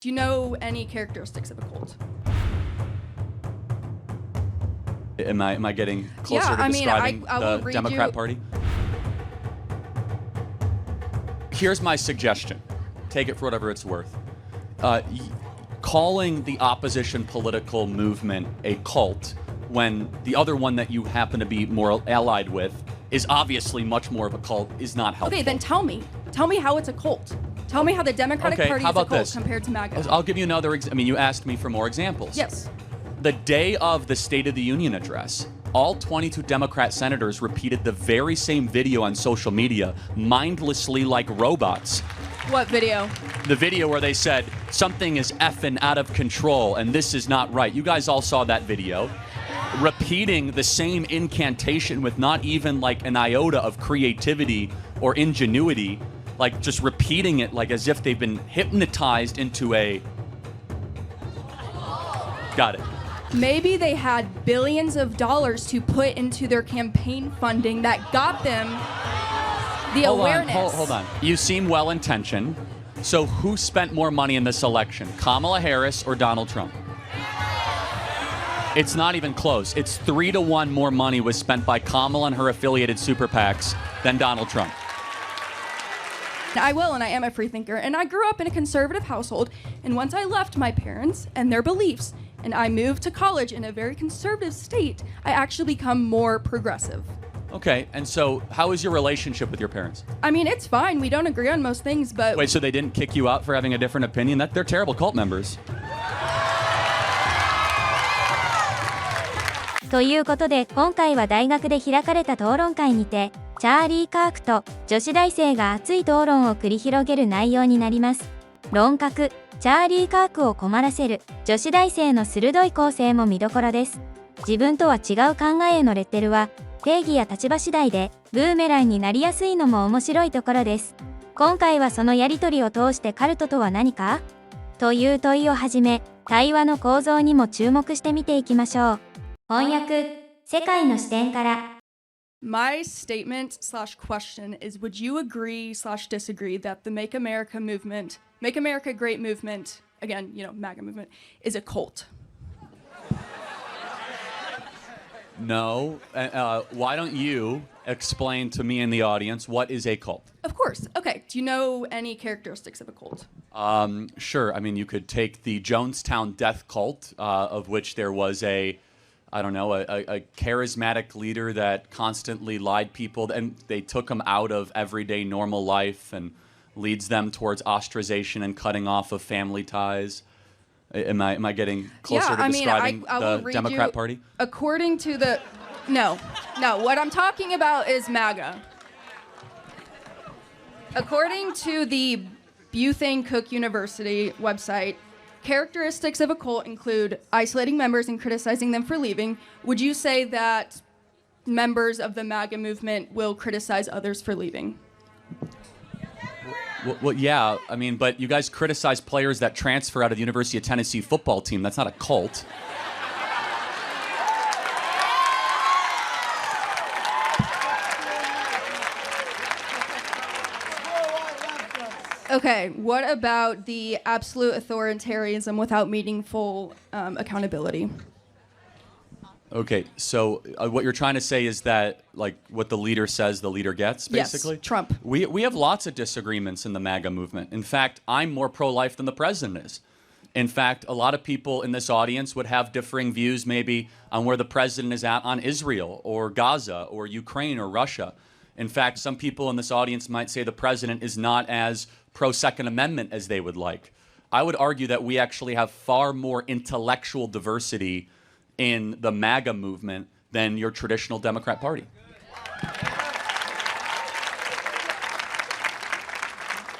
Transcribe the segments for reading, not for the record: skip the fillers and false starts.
Do you know any characteristics of a cult? Am I getting closer to describing the Democrat Party? Here's my suggestion. Take it for whatever it's worth. Calling the opposition political movement a cult when the other one that you happen to be more allied with is obviously much more of a cult is not helpful. Okay, then tell me. Tell me how it's a cult. Tell me how the Democratic Party is a cult compared to MAGA. I'll give you another you asked me for more examples. Yes. The day of the State of the Union address, all 22 Democrat senators repeated the very same video on social media, mindlessly like robots. What video? The video where they said, something is effing out of control and this is not right. You guys all saw that video. Repeating the same incantation with not even like an iota of creativity or ingenuity, like just repeating it like as if they've been hypnotized into a... Got it. Maybe they had billions of dollars to put into their campaign funding that got them the awareness. Hold on. You seem well-intentioned. So who spent more money in this election, Kamala Harris or Donald Trump? It's not even close. It's 3-1 more money was spent by Kamala and her affiliated super PACs than Donald Trump. I will, and I am a free thinker. And I grew up in a conservative household. And once I left my parents and their beliefs, and I moved to college in a very conservative state, I actually become more progressive. Okay, and so how is your relationship with your parents? I mean, it's fine. We don't agree on most things, but... Wait, so they didn't kick you out for having a different opinion? They're terrible cult members. ということで、今回は大学で開かれた討論会にて、チャーリー・カークと女子大生が熱い討論を繰り広げる内容になります。論客、チャーリー・カークを困らせる女子大生の鋭い構成も見どころです。自分とは違う考えへのレッテルは、定義や立場次第でブーメランになりやすいのも面白いところです。今回はそのやりとりを通してカルトとは何かという問いをはじめ、対話の構造にも注目して見ていきましょう。翻訳、世界の視点から。My statement/question is, would you agree/disagree that the Make America movement, Make America Great movement, again, you know, MAGA movement, is a cult? No. Why don't you explain to me and the audience what is a cult? Of course. Okay. Do you know any characteristics of a cult? Sure. I mean, you could take the Jonestown death cult, of which there was a charismatic leader that constantly lied people, and they took him out of everyday normal life and leads them towards ostracization and cutting off of family ties. Am I getting closer to describing the Democrat Party? According to the... No. What I'm talking about is MAGA. According to the Bethune Cook University website, characteristics of a cult include isolating members and criticizing them for leaving. Would you say that members of the MAGA movement will criticize others for leaving? Well, yeah. I mean, but you guys criticize players that transfer out of the University of Tennessee football team. That's not a cult. Okay, what about the absolute authoritarianism without meaningful accountability? Okay, so what you're trying to say is that, like, what the leader says, the leader gets, basically? Yes, Trump. We have lots of disagreements in the MAGA movement. In fact, I'm more pro-life than the president is. In fact, a lot of people in this audience would have differing views maybe on where the president is at on Israel or Gaza or Ukraine or Russia. In fact, some people in this audience might say the president is not as pro-Second Amendment as they would like. I would argue that we actually have far more intellectual diversity in the MAGA movement than your traditional Democrat Party.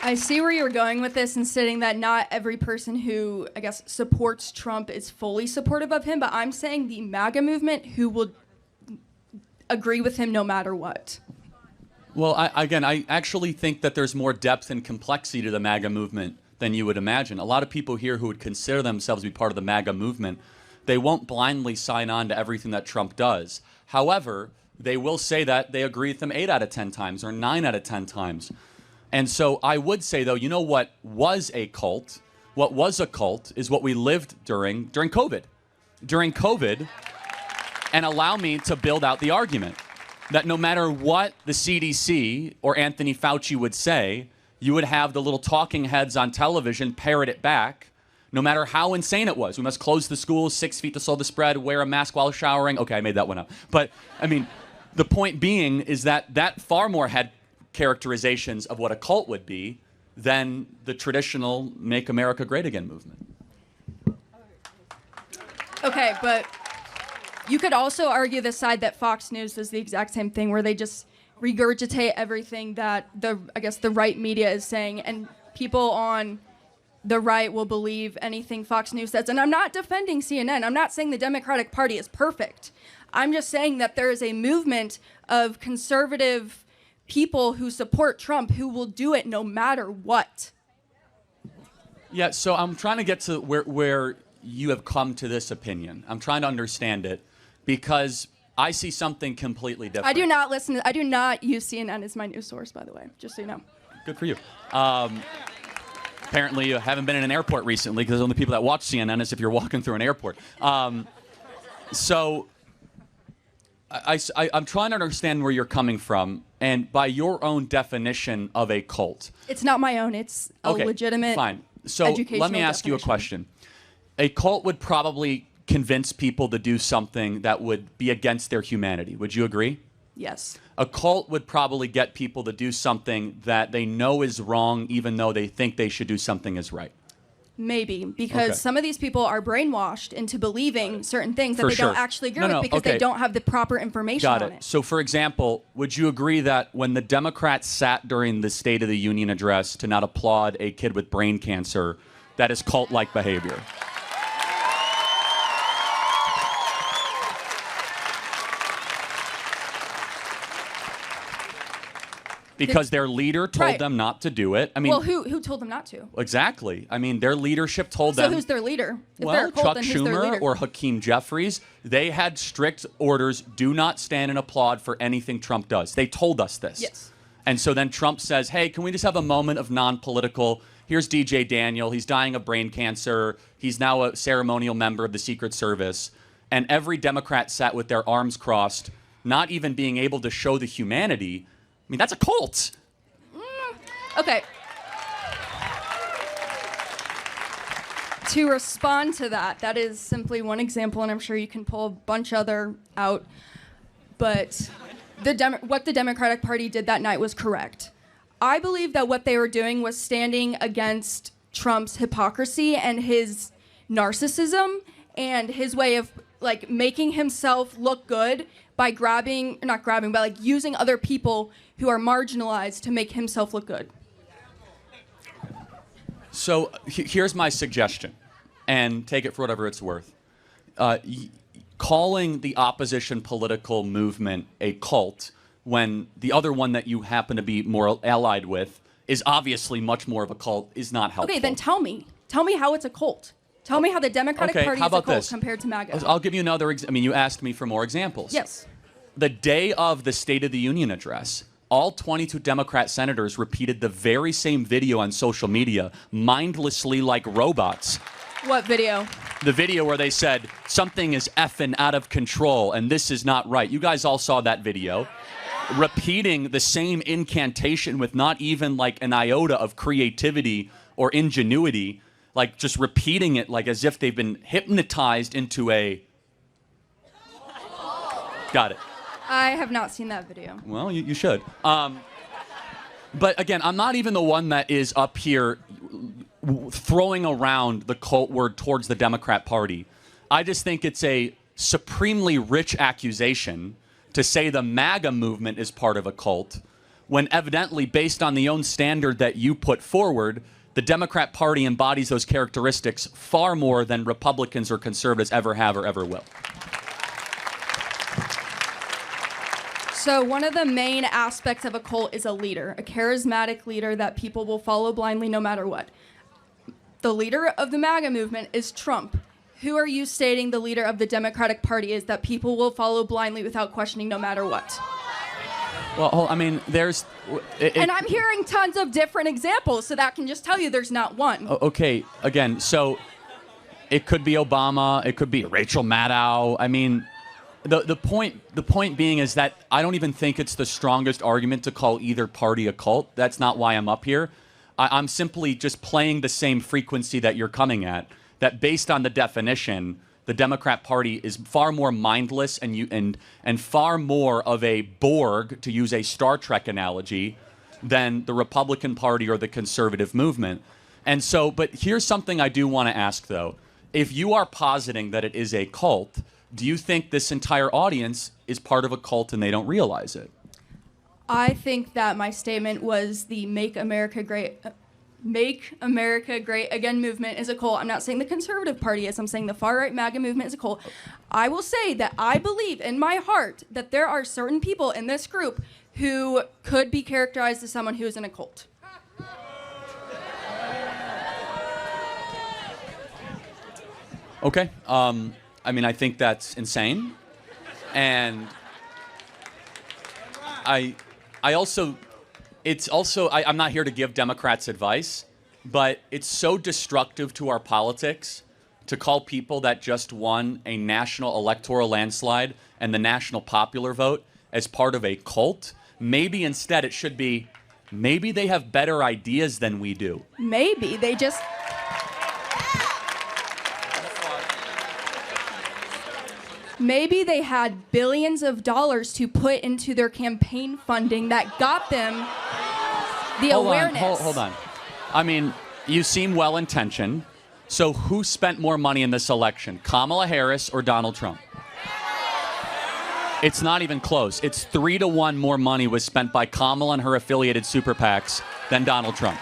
I see where you're going with this and stating that not every person who, I guess, supports Trump is fully supportive of him, but I'm saying the MAGA movement who will agree with him no matter what. Well, I actually think that there's more depth and complexity to the MAGA movement than you would imagine. A lot of people here who would consider themselves to be part of the MAGA movement, they won't blindly sign on to everything that Trump does. However, they will say that they agree with him 8 out of 10 times or 9 out of 10 times. And so I would say, though, you know what was a cult What was a cult is what we lived during COVID. During COVID, and allow me to build out the argument that no matter what the CDC or Anthony Fauci would say, you would have the little talking heads on television parrot it back, no matter how insane it was. We must close the schools, 6 feet to slow the spread, wear a mask while showering. Okay, I made that one up. But, I mean, the point being is that far more had characterizations of what a cult would be than the traditional Make America Great Again movement. Okay, but you could also argue the side that Fox News does the exact same thing, where they just regurgitate everything that the right media is saying, and people on the right will believe anything Fox News says. And I'm not defending CNN. I'm not saying the Democratic Party is perfect. I'm just saying that there is a movement of conservative people who support Trump who will do it no matter what. Yeah, so I'm trying to get to where you have come to this opinion. I'm trying to understand it because I see something completely different. I do not use CNN as my news source, by the way, just so you know. Good for you. Apparently you haven't been in an airport recently because the only people that watch CNN is if you're walking through an airport. So I'm trying to understand where you're coming from, and by your own definition of a cult. It's not my own. It's a legitimate fine. So educational let me ask you a question. A cult would probably convince people to do something that would be against their humanity. Would you agree? Yes. A cult would probably get people to do something that they know is wrong, even though they think they should do something as right. Maybe, because some of these people are brainwashed into believing certain things that For they sure. don't actually agree with because they don't have the proper information Got on it. it. So, for example, would you agree that when the Democrats sat during the State of the Union address to not applaud a kid with brain cancer, that is cult-like behavior? Because their leader told them not to do it. I mean, well, who told them not to? Exactly. I mean, their leadership told them. So who's their leader? If they're Well, a cult, Chuck then who's their Schumer leader? or Hakeem Jeffries, they had strict orders, do not stand and applaud for anything Trump does. They told us this. Yes. And so then Trump says, hey, can we just have a moment of non-political? Here's DJ Daniel. He's dying of brain cancer. He's now a ceremonial member of the Secret Service. And every Democrat sat with their arms crossed, not even being able to show the humanity. I mean, that's a cult. Okay. To respond to that is simply one example, and I'm sure you can pull a bunch other out. But what the Democratic Party did that night was correct. I believe that what they were doing was standing against Trump's hypocrisy and his narcissism and his way of making himself look good by using other people who are marginalized to make himself look good. So here's my suggestion, and take it for whatever it's worth. Calling the opposition political movement a cult when the other one that you happen to be more allied with is obviously much more of a cult is not helpful. Okay, then tell me. Tell me how it's a cult. Tell me how the Democratic Party is a cult this? compared to MAGA. I'll give you another you asked me for more examples. Yes. The day of the State of the Union address, all 22 Democrat senators repeated the very same video on social media, mindlessly like robots. What video? The video where they said, something is effing out of control and this is not right. You guys all saw that video. Repeating the same incantation with not even an iota of creativity or ingenuity, just repeating it as if they've been hypnotized into a... Got it. I have not seen that video. Well, you should. But again, I'm not even the one that is up here throwing around the cult word towards the Democrat Party. I just think it's a supremely rich accusation to say the MAGA movement is part of a cult, when evidently, based on the own standard that you put forward, the Democrat Party embodies those characteristics far more than Republicans or conservatives ever have or ever will. So one of the main aspects of a cult is a leader, a charismatic leader that people will follow blindly no matter what. The leader of the MAGA movement is Trump. Who are you stating the leader of the Democratic Party is that people will follow blindly without questioning no matter what? Well, I mean, there's... And I'm hearing tons of different examples, so that can just tell you there's not one. Okay, again, so it could be Obama, it could be Rachel Maddow. I mean, the point being is that I don't even think it's the strongest argument to call either party a cult. That's not why I'm up here. I'm simply just playing the same frequency that you're coming at, that based on the definition, the Democrat Party is far more mindless and far more of a Borg, to use a Star Trek analogy, than the Republican Party or the conservative movement. And so, but here's something I do want to ask, though. If you are positing that it is a cult, do you think this entire audience is part of a cult and they don't realize it? I think that my statement was the Make America Great Again movement is a cult. I'm not saying the conservative party is. I'm saying the far-right MAGA movement is a cult. I will say that I believe in my heart that there are certain people in this group who could be characterized as someone who is in a cult. Okay. I mean, I think that's insane. And I'm not here to give Democrats advice, but it's so destructive to our politics to call people that just won a national electoral landslide and the national popular vote as part of a cult. Maybe instead it should be, maybe they have better ideas than we do. Maybe they just... Maybe they had billions of dollars to put into their campaign funding that got them the awareness. Hold on. I mean, you seem well-intentioned. So who spent more money in this election, Kamala Harris or Donald Trump? It's not even close. It's 3-1 more money was spent by Kamala and her affiliated super PACs than Donald Trump.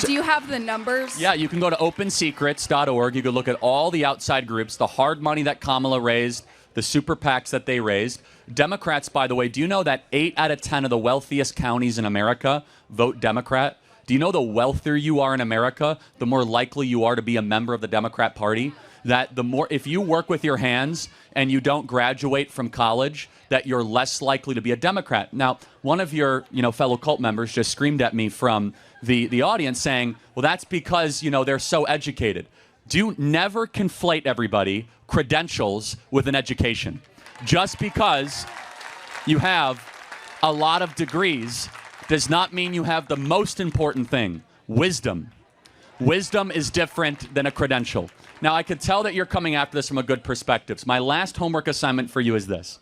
Do you have the numbers? Yeah, you can go to opensecrets.org. You can look at all the outside groups, the hard money that Kamala raised, the super PACs that they raised. Democrats, by the way, do you know that 8 out of 10 of the wealthiest counties in America vote Democrat? Do you know the wealthier you are in America, the more likely you are to be a member of the Democrat Party? That the more, if you work with your hands and you don't graduate from college, that you're less likely to be a Democrat. Now, one of your, fellow cult members just screamed at me from the audience saying, well, that's because, they're so educated. Do never conflate everybody, credentials, with an education. Just because you have a lot of degrees does not mean you have the most important thing, wisdom. Wisdom is different than a credential. Now, I can tell that you're coming after this from a good perspective. So my last homework assignment for you is this.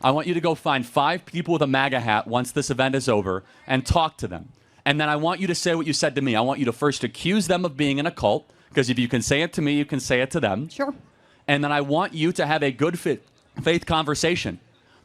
I want you to go find 5 people with a MAGA hat once this event is over and talk to them. And then I want you to say what you said to me. I want you to first accuse them of being in a cult, because if you can say it to me, you can say it to them. Sure. And then I want you to have a good faith conversation,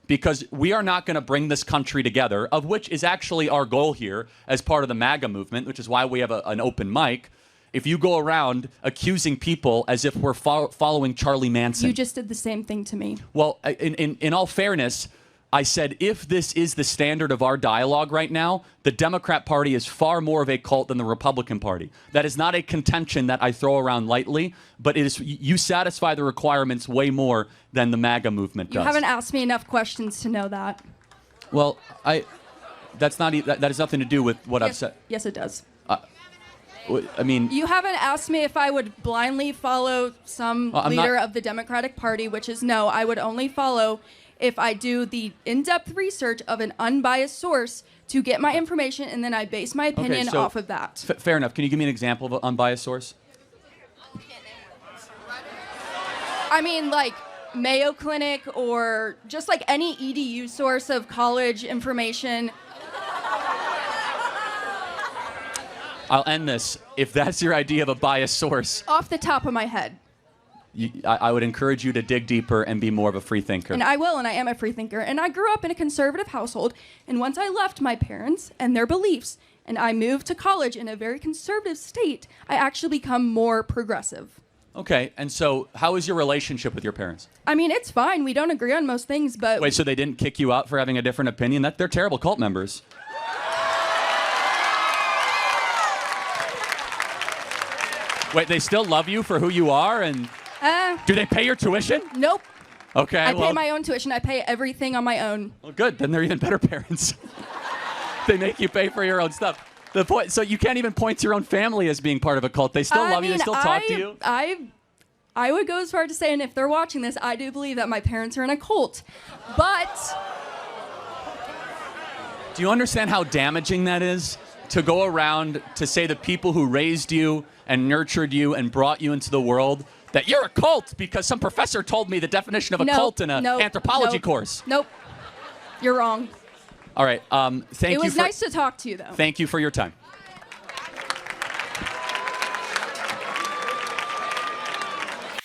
because we are not going to bring this country together, of which is actually our goal here as part of the MAGA movement, which is why we have an open mic. If you go around accusing people as if we're following Charlie Manson. You just did the same thing to me. Well, in all fairness, I said if this is the standard of our dialogue right now, the Democrat Party is far more of a cult than the Republican Party. That is not a contention that I throw around lightly, but it is, you satisfy the requirements way more than the MAGA movement does. You haven't asked me enough questions to know that. Well, that has nothing to do with what I've said. Yes, it does. I mean, you haven't asked me if I would blindly follow some leader of the Democratic Party, which is no. I would only follow if I do the in-depth research of an unbiased source to get my information, and then I base my opinion off of that. Fair enough. Can you give me an example of an unbiased source? I mean, like Mayo Clinic, or just like any EDU source of college information. I'll end this. If that's your idea of a biased source, off the top of my head, I would encourage you to dig deeper and be more of a free thinker. And I will, and I am a free thinker. And I grew up in a conservative household, and once I left my parents and their beliefs, and I moved to college in a very conservative state, I actually become more progressive. Okay, and so how is your relationship with your parents? I mean, it's fine. We don't agree on most things, but... Wait, so they didn't kick you out for having a different opinion? They're terrible cult members. Wait, they still love you for who you are, and do they pay your tuition? Nope. Okay, I well, pay my own tuition. I pay everything on my own. well, good. Then they're even better parents. They make you pay for your own stuff. The point, so you can't even point to your own family as being part of a cult. They still love you. They still talk to you. I would go as far as to say, and if they're watching this, I do believe that my parents are in a cult. But Do you understand how damaging that is? To go around to say the people who raised you and nurtured you and brought you into the world that you're a cult because some professor told me the definition of a cult in an anthropology course. Nope. You're wrong. All right. Thank you. It was nice to talk to you, though. Thank you for your time.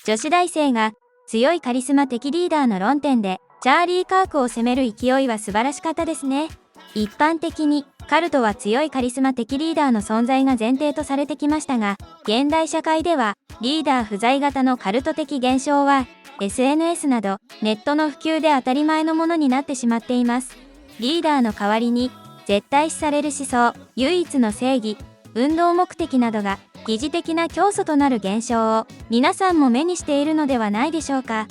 女子大生が強いカリスマ的リーダーの論点でチャーリー・カークを責める勢いは素晴らしかったですね。一般的にカルトは強いカリスマ的リーダーの存在が前提とされてきましたが、現代社会ではリーダー不在型のカルト的現象は SNS などネットの普及で当たり前のものになってしまっています。リーダーの代わりに絶対視される思想、唯一の正義、運動目的などが疑似的な教祖となる現象を皆さんも目にしているのではないでしょうか。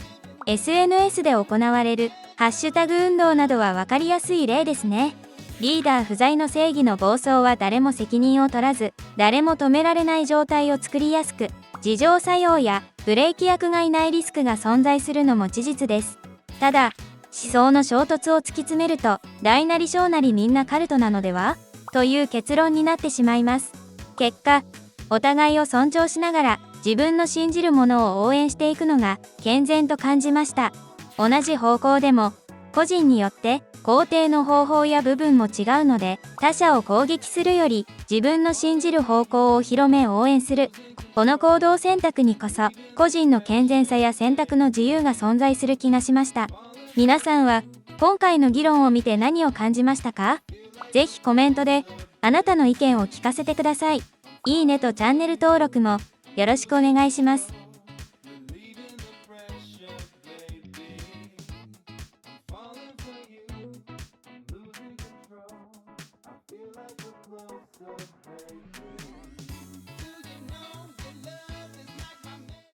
SNS で行われるハッシュタグ運動などは分かりやすい例ですね。リーダー不在の正義の暴走は誰も責任を取らず、誰も止められない状態を作りやすく、自浄作用やブレーキ役がいないリスクが存在するのも事実です。ただ、思想の衝突を突き詰めると、大なり小なりみんなカルトなのではという結論になってしまいます。結果、お互いを尊重しながら自分の信じるものを応援していくのが健全と感じました。同じ方向でも、個人によって肯定の方法や部分も違うので、他者を攻撃するより自分の信じる方向を広め応援する。この行動選択にこそ個人の健全さや選択の自由が存在する気がしました。皆さんは今回の議論を見て何を感じましたか？ぜひコメントであなたの意見を聞かせてください。いいねとチャンネル登録もよろしくお願いします。